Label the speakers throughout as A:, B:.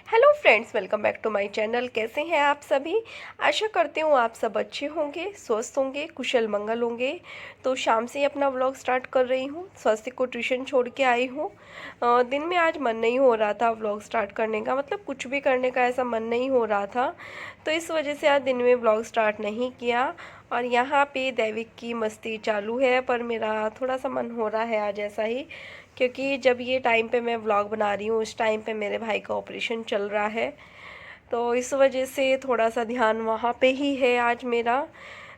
A: Hello friends, welcome back to my channel. कैसे हैं आप सभी? आशा करती हूँ आप सब अच्छे होंगे, स्वस्थ होंगे, कुशल मंगल होंगे। तो शाम से ही अपना व्लॉग स्टार्ट कर रही हूँ। स्वस्तिक को ट्यूशन छोड़ के आई हूँ। दिन में आज मन नहीं हो रहा था व्लॉग स्टार्ट करने का, मतलब कुछ भी करने का ऐसा मन नहीं हो रहा था। तो इस वजह से आज दिन में व्लॉग स्टार्ट नहीं किया। और यहाँ पे दैविक की मस्ती चालू है, पर मेरा थोड़ा सा मन हो रहा है आज ऐसा ही, क्योंकि जब ये टाइम पे मैं व्लॉग बना रही हूँ उस टाइम पे मेरे भाई का ऑपरेशन चल रहा है। तो इस वजह से थोड़ा सा ध्यान वहाँ पे ही है आज मेरा।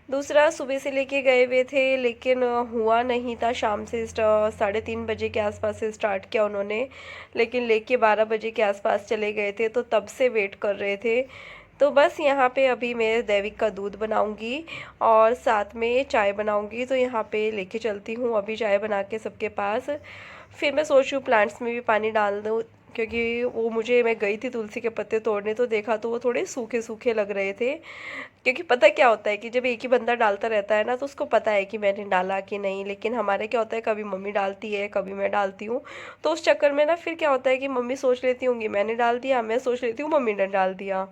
A: दूसरा, सुबह से लेके गए हुए थे लेकिन हुआ नहीं था। शाम से 3:30 बजे के आसपास से स्टार्ट किया उन्होंने, लेकिन लेके 12 बजे के आसपास चले गए थे, तो तब से वेट कर रहे थे। तो बस यहाँ पे अभी मैं दैविक का दूध बनाऊंगी और साथ में चाय बनाऊंगी। तो यहाँ पे लेके चलती हूँ अभी चाय बना के सबके पास। फिर मैं सोच रही हूँ प्लांट्स में भी पानी डाल दूँ, क्योंकि मैं गई थी तुलसी के पत्ते तोड़ने, तो देखा तो वो थोड़े सूखे सूखे लग रहे थे। क्योंकि पता क्या होता है कि जब एक ही बंदा डालता रहता है ना, तो उसको पता है कि मैंने डाला कि नहीं। लेकिन हमारे क्या होता है, कभी मम्मी डालती है कभी मैं डालती हूँ। तो उस चक्कर में ना फिर क्या होता है कि मम्मी सोच लेती होंगी मैंने डाल दिया, मैं सोच लेती हूँ मम्मी ने डाल दिया।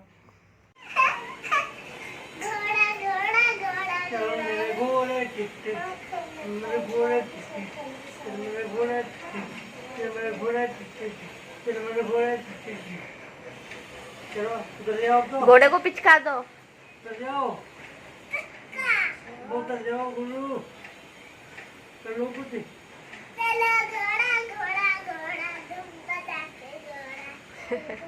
A: घोड़े को पिचका दो। उतर जाओ, उतर जाओ गुरु। चलो कुछ। चलो घोड़ा घोड़ा घोड़ा तुम बता के घोड़ा।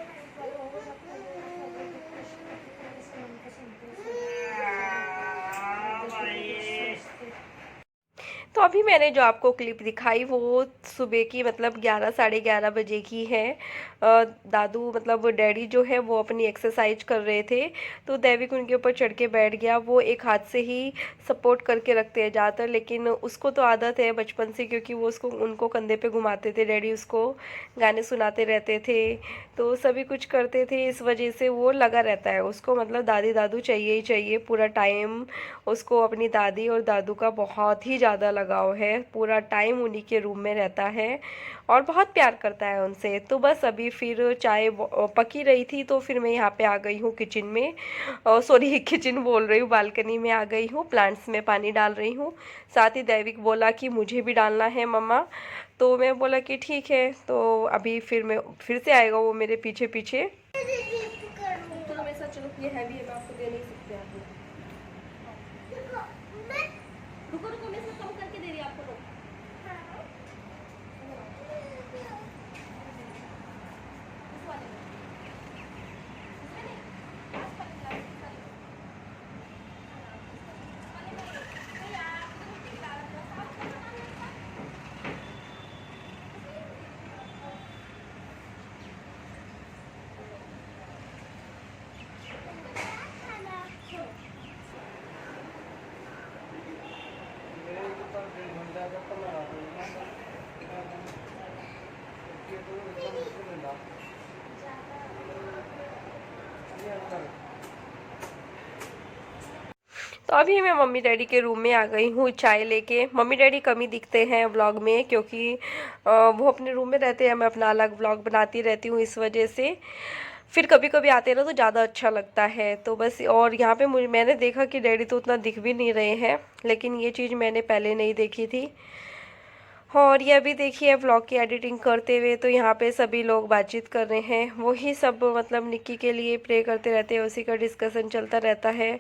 A: तो अभी मैंने जो आपको क्लिप दिखाई वो सुबह की, मतलब 11 साढ़े 11 बजे की है। दादू मतलब डैडी जो है वो अपनी एक्सरसाइज कर रहे थे, तो दैविक उनके ऊपर चढ़ के बैठ गया। वो एक हाथ से ही सपोर्ट करके रखते हैं ज़्यादातर, लेकिन उसको तो आदत है बचपन से, क्योंकि वो उनको कंधे पे घुमाते थे डैडी, उसको गाने सुनाते रहते थे, तो सभी कुछ करते थे। इस वजह से वो लगा रहता है उसको, मतलब दादी दादू चाहिए ही चाहिए पूरा टाइम। उसको अपनी दादी और दादू का बहुत ही ज़्यादा लगाव है, पूरा टाइम उन्हीं के रूम में रहता है और बहुत प्यार करता है उनसे। तो बस अभी फिर चाय पकी रही थी, तो फिर मैं यहाँ पे आ गई हूँ किचन में, सॉरी किचन बोल रही हूँ, बालकनी में आ गई हूँ, प्लांट्स में पानी डाल रही हूँ। साथ ही दैविक बोला कि मुझे भी डालना है मम्मा, तो मैं बोला कि ठीक है। तो अभी फिर से आएगा वो मेरे पीछे पीछे। चलो मेरे साथ चलो, ये हैवी है, मैं आपको दे नहीं सकते आपको। रुको रुको, मैं सब कम करके दे रही आपको। तो अभी मैं मम्मी डैडी के रूम में आ गई हूँ चाय लेके। मम्मी डैडी कम ही दिखते हैं व्लॉग में, क्योंकि वो अपने रूम में रहते हैं, मैं अपना अलग व्लॉग बनाती रहती हूँ, इस वजह से। फिर कभी कभी आते हैं ना तो ज़्यादा अच्छा लगता है। तो बस, और यहाँ पे मैंने देखा कि डैडी तो उतना दिख भी नहीं रहे हैं, लेकिन ये चीज़ मैंने पहले नहीं देखी थी। और ये अभी देखिए व्लॉग की एडिटिंग करते हुए, तो यहाँ पे सभी लोग बातचीत कर रहे हैं, वही सब मतलब निक्की के लिए प्रे करते रहते हैं, उसी का डिस्कशन चलता रहता है।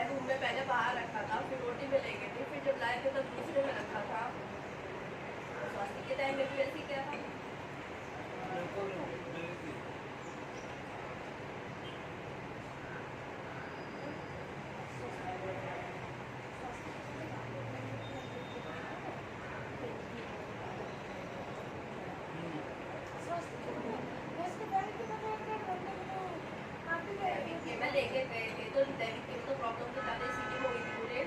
A: रूम में पहले बाहर रखा था, फिर रोटी में ले गए थे, फिर जब लाए थे तब दूसरे में रखा था। स्वास्थ्य के टाइम में भी ऐसे ही किया था। मैं लेके गए थे तो दैविक की तो प्रॉब्लम तो ज़्यादा इसीलिए हो गई थी मुझे।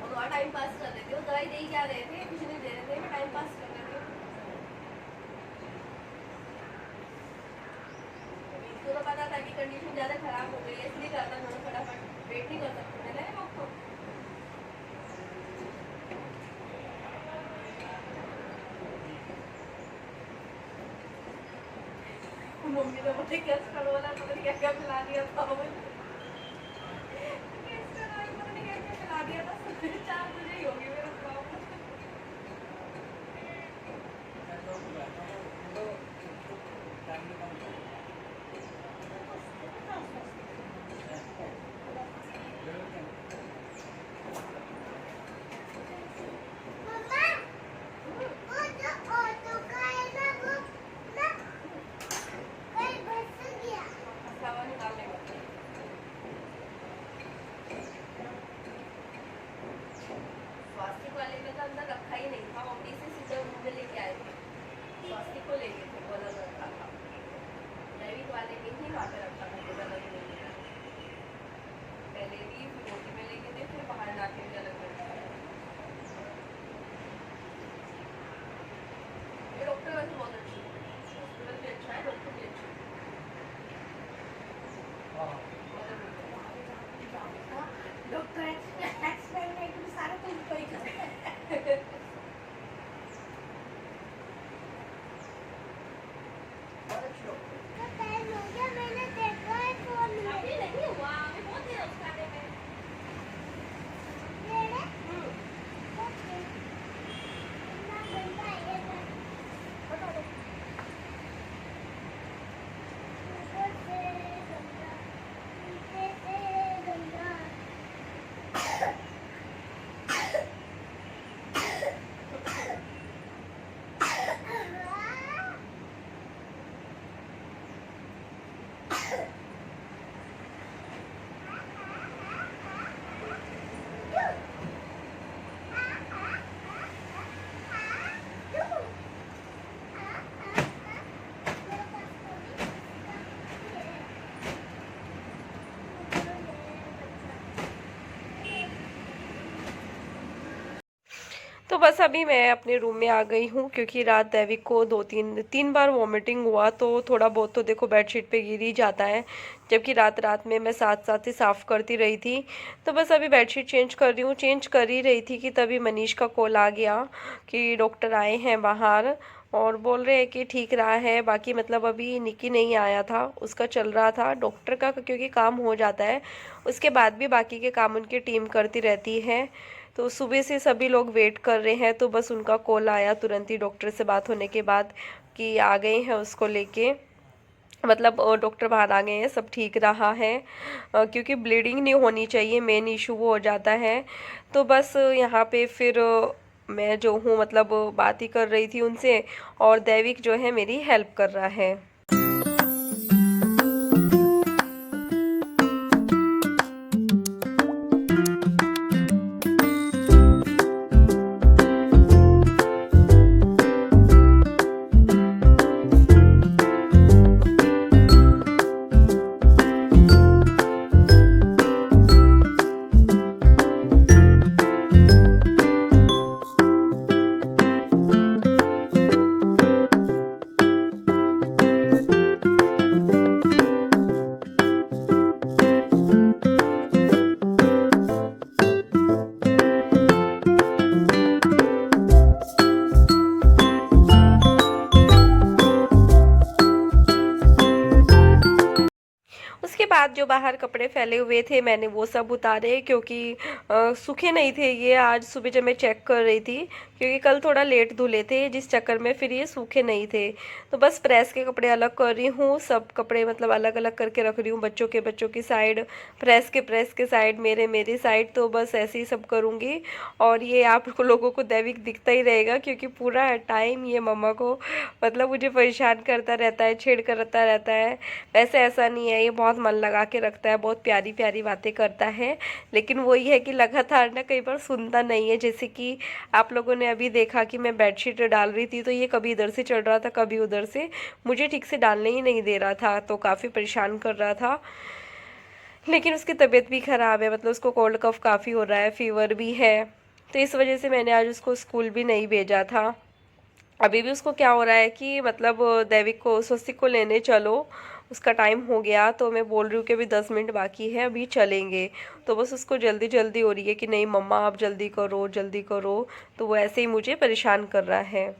A: और वहाँ टाइम पास कर रहे थे, वो दवाई दे ही जा रहे थे, कुछ नहीं दे रहे थे, मैं टाइम पास कर रहे थे। कंडीशन ज़्यादा खराब हो गई है, इसलिए ज़्यादा मैं फटाफट वेट नहीं कर सकती मैंने आपको। मम्मी ने मुझे कैस्टर वाला पता नहीं क्या क्या खिला दिया था, कैस्टर वाला पता नहीं क्या क्या खिला दिया था। 4 बजे ही होगी मेरा प्रॉब्लम। हवा निकालने का स्वास्तिक वाले में तो अंदर रखा ही नहीं था, ऑफिस से सीधा रूम में लेके आए थे। स्वास्तिक को ले गए थे, वो अलग रखा था। दैविक वाले में ही वहाँ पे रखा था, वो अलग ले गए। पहले भी रोटी में ले गए थे, फिर बाहर लाके भी अलग रखा था। ये डॉक्टर वैसे बहुत अच्छी है, हॉस्पिटल भी अच्छा है, डॉक्टर भी अच्छी है। डॉक्टर एक्सपेरिमेंट सारा कुछ ऊपर ही कर बहुत अच्छी डॉक्टर।
B: मैंने देखा है फोन में।
A: अभी नहीं हुआ, अभी बहुत देर है उसका आने में।
B: ओके। कितना घंटा है ये?
A: बता दो।
B: ऊपर से घंटा, नीचे से घंटा।
A: तो बस अभी मैं अपने रूम में आ गई हूँ, क्योंकि रात दैविक को 2-3 बार वॉमिटिंग हुआ, तो थोड़ा बहुत तो देखो बेडशीट पे गिर ही जाता है, जबकि रात रात में मैं साथ साथ ही साफ़ करती रही थी। तो बस अभी बेडशीट चेंज कर रही हूँ, चेंज कर ही रही थी कि तभी मनीष का कॉल आ गया कि डॉक्टर आए हैं बाहर और बोल रहे हैं कि ठीक रहा है। बाकी मतलब अभी निकी नहीं आया था, उसका चल रहा था डॉक्टर का, क्योंकि काम हो जाता है उसके बाद भी बाकी के काम उनकी टीम करती रहती है। तो सुबह से सभी लोग वेट कर रहे हैं, तो बस उनका कॉल आया तुरंत ही डॉक्टर से बात होने के बाद कि आ गए हैं उसको लेके। मतलब डॉक्टर बाहर आ गए हैं, सब ठीक रहा है, क्योंकि ब्लीडिंग नहीं होनी चाहिए, मेन इशू वो हो जाता है। तो बस यहाँ पे फिर मैं जो हूँ मतलब बात ही कर रही थी उनसे, और दैविक जो है मेरी हेल्प कर रहा है। उसके बाद जो बाहर कपड़े फैले हुए थे मैंने वो सब उतारे, क्योंकि सूखे नहीं थे ये। आज सुबह जब मैं चेक कर रही थी, क्योंकि कल थोड़ा लेट धुले थे, जिस चक्कर में फिर ये सूखे नहीं थे। तो बस प्रेस के कपड़े अलग कर रही हूँ, सब कपड़े मतलब अलग अलग करके रख रही हूँ, बच्चों की साइड, प्रेस के साइड, मेरी साइड। तो बस ऐसे ही सब करूँगी। और ये आप लोगों को दैविक दिखता ही रहेगा, क्योंकि पूरा टाइम ये मम्मा को मतलब मुझे परेशान करता रहता है, छेड़ करता रहता है। वैसे ऐसा नहीं है, ये बहुत मन लगा के रखता है, बहुत प्यारी प्यारी बातें करता है, लेकिन वही है कि लगातार ना कई बार सुनता नहीं है। जैसे कि आप लोगों ने अभी देखा कि मैं बेडशीट डाल रही थी, तो ये कभी इधर से चढ़ रहा था कभी उधर से, मुझे ठीक से डालने ही नहीं दे रहा था, तो काफ़ी परेशान कर रहा था। लेकिन उसकी तबीयत भी ख़राब है, मतलब उसको कोल्ड कफ काफ़ी हो रहा है, फीवर भी है, तो इस वजह से मैंने आज उसको स्कूल भी नहीं भेजा था। अभी भी उसको क्या हो रहा है कि मतलब दैविक को स्वस्तिक को लेने चलो, उसका टाइम हो गया, तो मैं बोल रही हूँ कि अभी 10 मिनट बाकी है, अभी चलेंगे। तो बस उसको जल्दी जल्दी हो रही है कि नहीं मम्मा आप जल्दी करो जल्दी करो, तो वो ऐसे ही मुझे परेशान कर रहा है।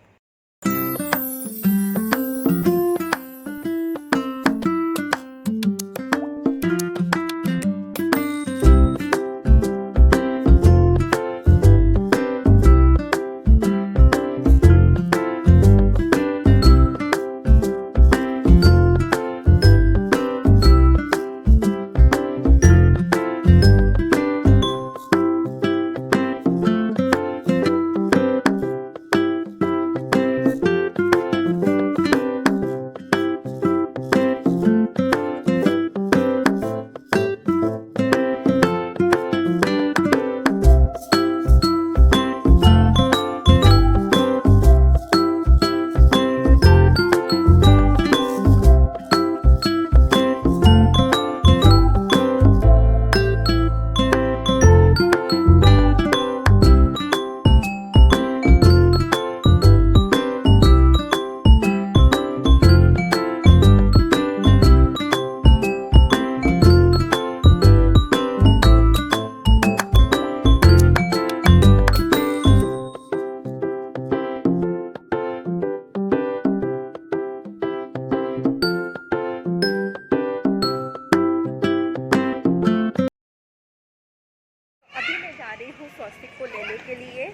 A: अभी मैं जा रही हूँ स्वस्तिक को लेने के लिए।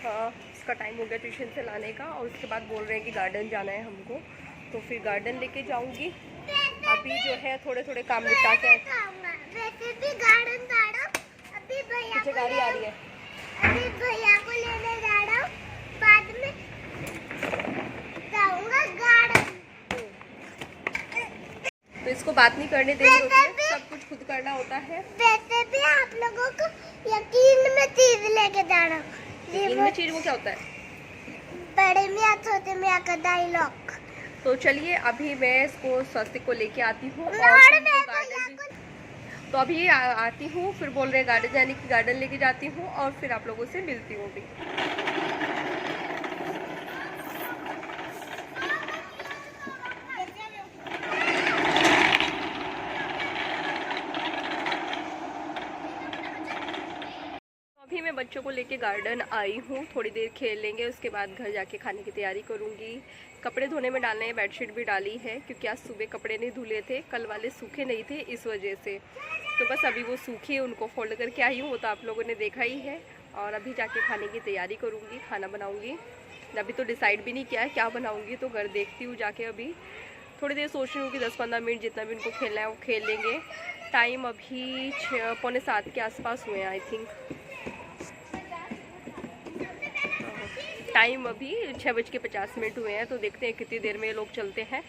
A: हाँ, उसका टाइम हो गया ट्यूशन से लाने का, और उसके बाद बोल रहे हैं कि गार्डन जाना है हमको, तो फिर गार्डन लेके जाऊँगी। अभी जो है थोड़े थोड़े काम निपटा के।
B: वैसे भी गार्डन जा रहा हूँ, अभी भैया
A: पीछे गाड़ी आ रही है,
B: अभी भैया को लेने जा रहा हूँ, बाद में जाऊंगा गार्डन।
A: तो इसको बात नहीं करने देंगे, उसमें सब कुछ खुद करना होता है।
B: वैसे भी आप लोगों को यकीन में चीज लेके जा रहा हूँ।
A: इनमें चीज वो क्या होता है?
B: बड़े मियाँ छोटे मियाँ का डायलॉग।
A: तो चलिए अभी मैं इसको स्वस्तिक को लेके आती हूँ, और
B: और
A: फिर
B: मैं
A: इनको गार्डन तो अभी आती हूँ, फिर बोल रहे गार्डन जाने की, गार्डन लेके जाती हूँ और फिर आप लोगों से मिलती हूँ अभी। अभी मैं बच्चों को लेके गार्डन आई हूँ, थोड़ी देर खेल लेंगे, उसके बाद घर जाके खाने की तैयारी करूँगी। कपड़े धोने में डालने हैं, बेडशीट भी डाली है क्योंकि आज सुबह कपड़े नहीं धुले थे, कल वाले सूखे नहीं थे इस वजह से। तो बस अभी वो सूखे उनको फोल्ड करके आई हूँ, वो तो आप लोगों ने देखा ही है। और अभी जाके खाने की तैयारी करूँगी, खाना बनाऊँगी। अभी तो डिसाइड भी नहीं किया है क्या बनाऊँगी, तो घर देखती हूँ जाके। अभी थोड़ी देर सोच रही हूँ कि 10-15 मिनट जितना भी उनको खेलना है वो खेल लेंगे। टाइम अभी 6-6:45 के आसपास हुए हैं आई थिंक। टाइम अभी 6:50 हुए हैं, तो देखते हैं कितनी देर में ये लोग चलते हैं,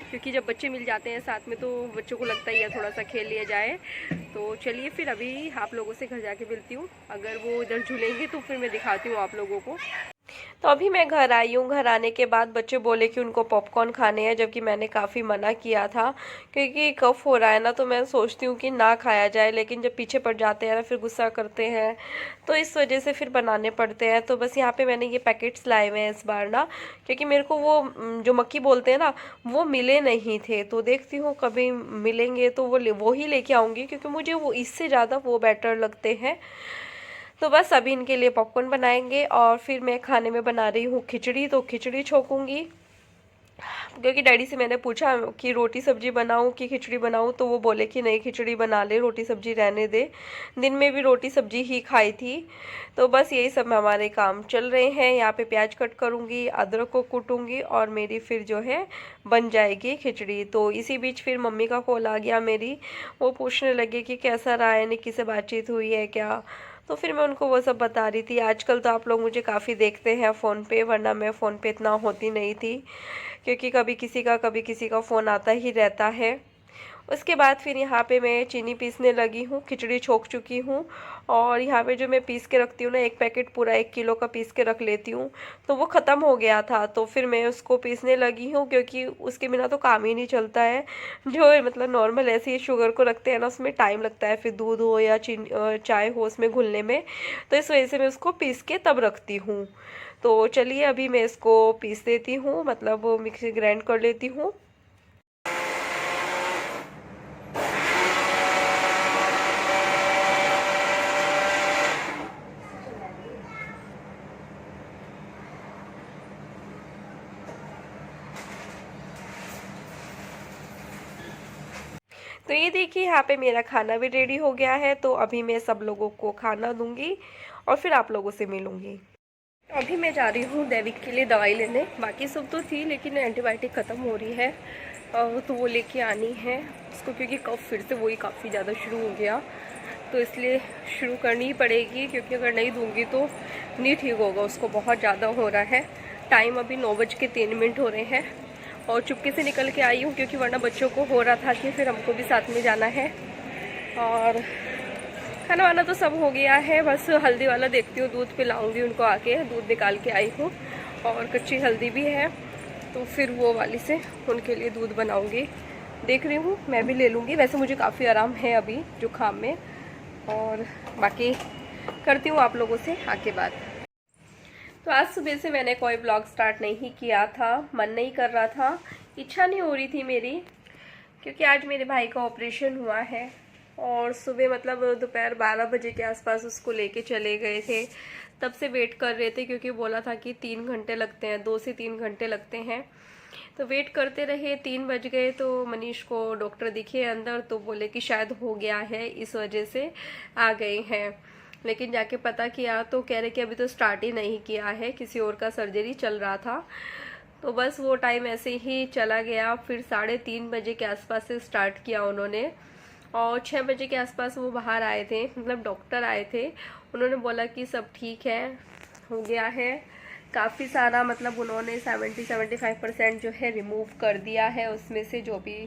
A: क्योंकि जब बच्चे मिल जाते हैं साथ में तो बच्चों को लगता ही है थोड़ा सा खेल लिया जाए। तो चलिए फिर अभी आप लोगों से घर जाके मिलती हूँ। अगर वो इधर झूलेंगे तो फिर मैं दिखाती हूँ आप लोगों को। तो अभी मैं घर आई हूँ। घर आने के बाद बच्चे बोले कि उनको पॉपकॉर्न खाने हैं, जबकि मैंने काफ़ी मना किया था क्योंकि कफ हो रहा है ना, तो मैं सोचती हूँ कि ना खाया जाए, लेकिन जब पीछे पड़ जाते हैं ना फिर गुस्सा करते हैं, तो इस वजह से फिर बनाने पड़ते हैं। तो बस यहाँ पे मैंने ये पैकेट्स लाए हुए हैं इस बार ना, क्योंकि मेरे को वो जो मक्की बोलते हैं ना वो मिले नहीं थे। तो देखती हूँ कभी मिलेंगे तो वो ही लेके आऊँगी, क्योंकि मुझे वो इससे ज़्यादा वो बेटर लगते हैं। तो बस अभी इनके लिए पॉपकॉर्न बनाएंगे, और फिर मैं खाने में बना रही हूँ खिचड़ी, तो खिचड़ी छोकूंगी। क्योंकि डैडी से मैंने पूछा कि रोटी सब्जी बनाऊं कि खिचड़ी बनाऊं, तो वो बोले कि नहीं खिचड़ी बना ले, रोटी सब्जी रहने दे। दिन में भी रोटी सब्जी ही खाई थी। तो बस यही सब हमारे काम चल रहे हैं। यहाँ पे प्याज कट करूँगी, अदरक को कूटूँगी, और मेरी फिर जो है बन जाएगी खिचड़ी। तो इसी बीच फिर मम्मी का कॉल आ गया मेरी, वो पूछने लगे कि कैसा रहा है, निक्की से बातचीत हुई है क्या। तो फिर मैं उनको वो सब बता रही थी। आजकल तो आप लोग मुझे काफ़ी देखते हैं फ़ोन पे, वरना मैं फ़ोन पे इतना होती नहीं थी, क्योंकि कभी किसी का फ़ोन आता ही रहता है। उसके बाद फिर यहाँ पे मैं चीनी पीसने लगी हूँ, खिचड़ी छोक चुकी हूँ। और यहाँ पे जो मैं पीस के रखती हूँ ना, एक पैकेट पूरा 1 किलो का पीस के रख लेती हूँ, तो वो ख़त्म हो गया था, तो फिर मैं उसको पीसने लगी हूँ, क्योंकि उसके बिना तो काम ही नहीं चलता है। जो मतलब नॉर्मल ऐसे ही शुगर को रखते हैं ना, उसमें टाइम लगता है, फिर दूध हो या चाय हो उसमें घुलने में, तो इस वजह से मैं उसको पीस के तब रखती हूँ। तो चलिए अभी मैं इसको पीस देती हूँ, मतलब मिक्सी ग्राइंड कर लेती हूँ। तो ये देखिए यहाँ पे मेरा खाना भी रेडी हो गया है। तो अभी मैं सब लोगों को खाना दूंगी और फिर आप लोगों से मिलूंगी। अभी मैं जा रही हूँ दैविक के लिए दवाई लेने। बाकी सब तो थी लेकिन एंटीबायोटिक ख़त्म हो रही है तो वो लेके आनी है उसको, क्योंकि कफ फिर से वही काफ़ी ज़्यादा शुरू हो गया। तो इसलिए शुरू करनी ही पड़ेगी, क्योंकि अगर नहीं दूंगी तो नहीं ठीक होगा। उसको बहुत ज़्यादा हो रहा है। टाइम अभी 9:03 हो रहे हैं और चुपके से निकल के आई हूँ, क्योंकि वरना बच्चों को हो रहा था कि फिर हमको भी साथ में जाना है। और खाना वाना तो सब हो गया है, बस हल्दी वाला देखती हूँ, दूध पिलाऊंगी उनको आके। दूध निकाल के आई हूँ और कच्ची हल्दी भी है, तो फिर वो वाली से उनके लिए दूध बनाऊंगी। देख रही हूँ मैं भी ले लूँगी। वैसे मुझे काफ़ी आराम है अभी जुकाम में। और बाकी करती हूँ आप लोगों से आके बात। तो आज सुबह से मैंने कोई ब्लॉग स्टार्ट नहीं किया था, मन नहीं कर रहा था, इच्छा नहीं हो रही थी मेरी, क्योंकि आज मेरे भाई का ऑपरेशन हुआ है। और सुबह मतलब दोपहर 12 बजे के आसपास उसको लेके चले गए थे। तब से वेट कर रहे थे, क्योंकि बोला था कि 3 घंटे लगते हैं, 2 से 3 घंटे लगते हैं। तो वेट करते रहे, 3 बज गए। तो मनीष को डॉक्टर दिखे अंदर, तो बोले कि शायद हो गया है, इस वजह से आ गए हैं। लेकिन जाके पता किया तो कह रहे कि अभी तो स्टार्ट ही नहीं किया है, किसी और का सर्जरी चल रहा था। तो बस वो टाइम ऐसे ही चला गया। फिर 3:30 बजे के आसपास से स्टार्ट किया उन्होंने, और 6 बजे के आसपास वो बाहर आए थे, मतलब डॉक्टर आए थे। उन्होंने बोला कि सब ठीक है, हो गया है काफ़ी सारा, मतलब उन्होंने 70-75% जो है रिमूव कर दिया है उसमें से जो भी।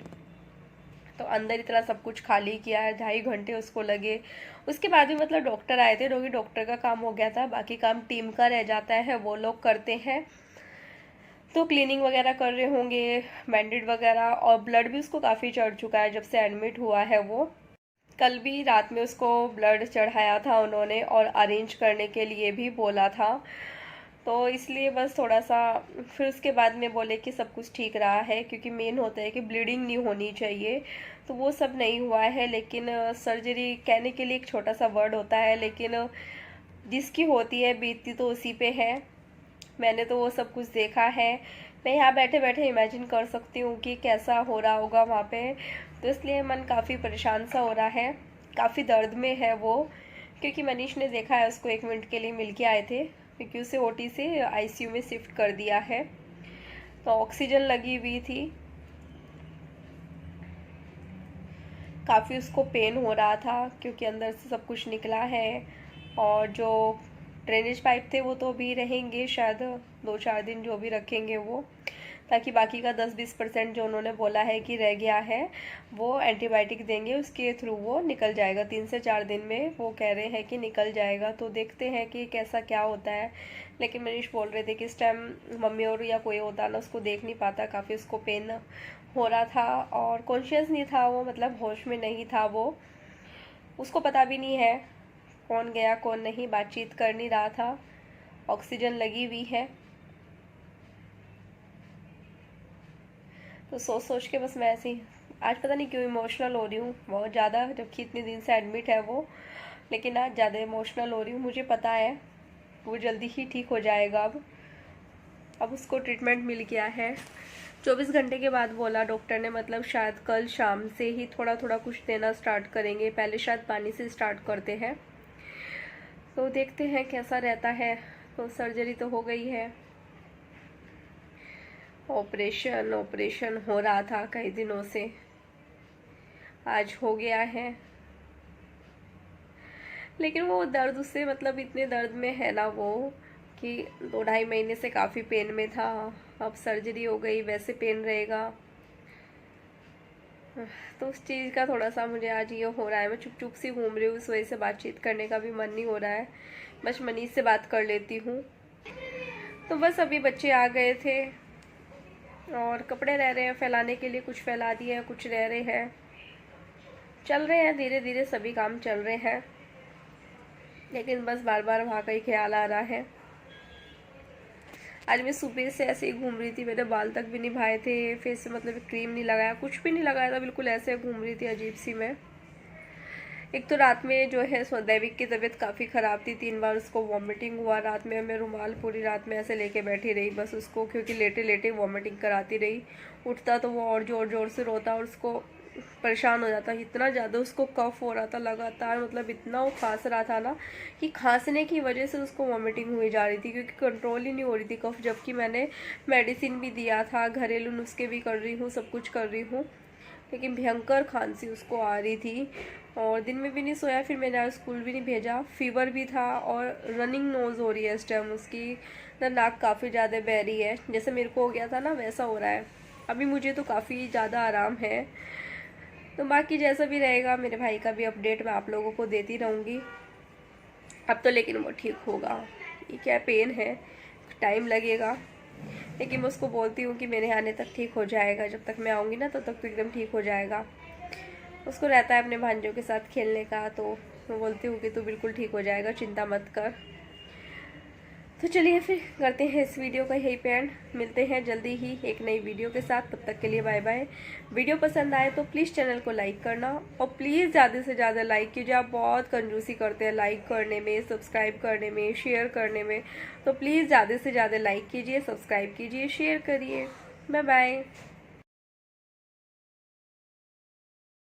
A: तो अंदर इतना सब कुछ खाली किया है, 2.5 घंटे उसको लगे। उसके बाद भी मतलब डॉक्टर आए थे, क्योंकि डॉक्टर का काम हो गया था, बाकी काम टीम का रह जाता है, वो लोग करते हैं। तो क्लीनिंग वगैरह कर रहे होंगे, बैंडेड वगैरह। और ब्लड भी उसको काफ़ी चढ़ चुका है जब से एडमिट हुआ है वो। कल भी रात में उसको ब्लड चढ़ाया था उन्होंने, और अरेंज करने के लिए भी बोला था। तो इसलिए बस थोड़ा सा, फिर उसके बाद में बोले कि सब कुछ ठीक रहा है, क्योंकि मेन होता है कि ब्लीडिंग नहीं होनी चाहिए। तो वो सब नहीं हुआ है। लेकिन सर्जरी कहने के लिए एक छोटा सा वर्ड होता है, लेकिन जिसकी होती है बीतती तो उसी पे है। मैंने तो वो सब कुछ देखा है। मैं यहाँ बैठे बैठे इमेजिन कर सकती हूँ कि कैसा हो रहा होगा वहाँ पे। तो इसलिए मन काफ़ी परेशान सा हो रहा है, काफ़ी दर्द में है वो। क्योंकि मनीष ने देखा है उसको, 1 मिनट के लिए मिल के आए थे, क्योंकि उसे ओटी से आईसीयू में शिफ्ट कर दिया है। तो ऑक्सीजन लगी हुई थी, काफ़ी उसको पेन हो रहा था, क्योंकि अंदर से सब कुछ निकला है। और जो ड्रेनेज पाइप थे वो तो अभी रहेंगे, शायद 2-4 दिन जो भी रखेंगे वो, ताकि बाकी का 10-20% जो उन्होंने बोला है कि रह गया है, वो एंटीबायोटिक देंगे, उसके थ्रू वो निकल जाएगा। 3 से 4 दिन में वो कह रहे हैं कि निकल जाएगा। तो देखते हैं कि कैसा क्या होता है। लेकिन मनीष बोल रहे थे कि इस टाइम मम्मी और या कोई होता ना, उसको देख नहीं पाता, काफ़ी उसको पेन हो रहा था। और कॉन्शियस नहीं था वो, मतलब होश में नहीं था वो। उसको पता भी नहीं है कौन गया कौन नहीं, बातचीत कर नहीं रहा था, ऑक्सीजन लगी हुई है। तो सोच सोच के बस मैं ऐसे ही आज पता नहीं क्यों इमोशनल हो रही हूँ बहुत ज़्यादा, जबकि इतने दिन से एडमिट है वो। लेकिन आज ज़्यादा इमोशनल हो रही हूँ। मुझे पता है वो जल्दी ही ठीक हो जाएगा। अब उसको ट्रीटमेंट मिल गया है। 24 घंटे के बाद बोला डॉक्टर ने, मतलब शायद कल शाम से ही थोड़ा थोड़ा कुछ देना स्टार्ट करेंगे। पहले शायद पानी से स्टार्ट करते हैं, तो देखते हैं कैसा रहता है। तो सर्जरी तो हो गई है, ऑपरेशन हो रहा था कई दिनों से, आज हो गया है। लेकिन वो दर्द उससे, मतलब इतने दर्द में है ना वो, कि 2-2.5 महीने से काफ़ी पेन में था। अब सर्जरी हो गई, वैसे पेन रहेगा। तो उस चीज़ का थोड़ा सा मुझे आज ये हो रहा है। मैं चुप चुप सी घूम रही हूँ, इस वजह से बातचीत करने का भी मन नहीं हो रहा है। बस मनीष से बात कर लेती हूँ। तो बस अभी बच्चे आ गए थे और कपड़े रह रहे हैं फैलाने के लिए, कुछ फैला दिए हैं, कुछ रह रहे हैं। चल रहे हैं धीरे धीरे, सभी काम चल रहे हैं। लेकिन बस बार बार वहाँ का ही ख्याल आ रहा है। आज मैं सुबह से ऐसे ही घूम रही थी, मेरे बाल तक भी नहीं भाए थे, फेस से मतलब क्रीम नहीं लगाया, कुछ भी नहीं लगाया था, बिल्कुल ऐसे घूम रही थी अजीब सी मैं। एक तो रात में जो है दैविक की तबीयत काफ़ी ख़राब थी, 3 बार उसको वॉमिटिंग हुआ रात में। मैं रुमाल पूरी रात में ऐसे लेके बैठी रही बस उसको, क्योंकि लेटे लेटे वॉमिटिंग कराती रही। उठता तो वो और ज़ोर ज़ोर से रोता, और उसको परेशान हो जाता, इतना ज़्यादा उसको कफ हो रहा था लगातार, मतलब इतना वो खांस रहा था ना कि खांसने की वजह से उसको वॉमिटिंग हुई जा रही थी, क्योंकि कंट्रोल ही नहीं हो रही थी कफ। जबकि मैंने मेडिसिन भी दिया था, घरेलू नुस्खे भी कर रही हूँ, सब कुछ कर रही हूँ, लेकिन भयंकर खांसी उसको आ रही थी और दिन में भी नहीं सोया। फिर मैंने आज स्कूल भी नहीं भेजा, फीवर भी था और रनिंग नोज़ हो रही है इस टाइम उसकी, ना नाक काफ़ी ज़्यादा बह रही है, जैसे मेरे को हो गया था ना वैसा हो रहा है। अभी मुझे तो काफ़ी ज़्यादा आराम है। तो बाकी जैसा भी रहेगा, मेरे भाई का भी अपडेट मैं आप लोगों को देती रहूँगी। अब तो लेकिन वो ठीक होगा, ये क्या पेन है, टाइम लगेगा, लेकिन मैं उसको बोलती हूँ कि मेरे आने तक ठीक हो जाएगा, जब तक मैं आऊँगी ना तब तक तो एकदम ठीक हो जाएगा। उसको रहता है अपने भांजों के साथ खेलने का, तो मैं बोलती हूँ कि तू बिल्कुल ठीक हो जाएगा, चिंता मत कर। तो चलिए फिर करते हैं इस वीडियो का यही पे एंड, मिलते हैं जल्दी ही एक नई वीडियो के साथ, तब तक के लिए बाय बाय। वीडियो पसंद आए तो प्लीज़ चैनल को लाइक करना और प्लीज़ ज़्यादा से ज़्यादा लाइक कीजिए। आप बहुत कंजूसी करते हैं लाइक करने में, सब्सक्राइब करने में, शेयर करने में, तो प्लीज़ ज़्यादा से ज़्यादा लाइक कीजिए, सब्सक्राइब कीजिए, शेयर करिए। Bye bye.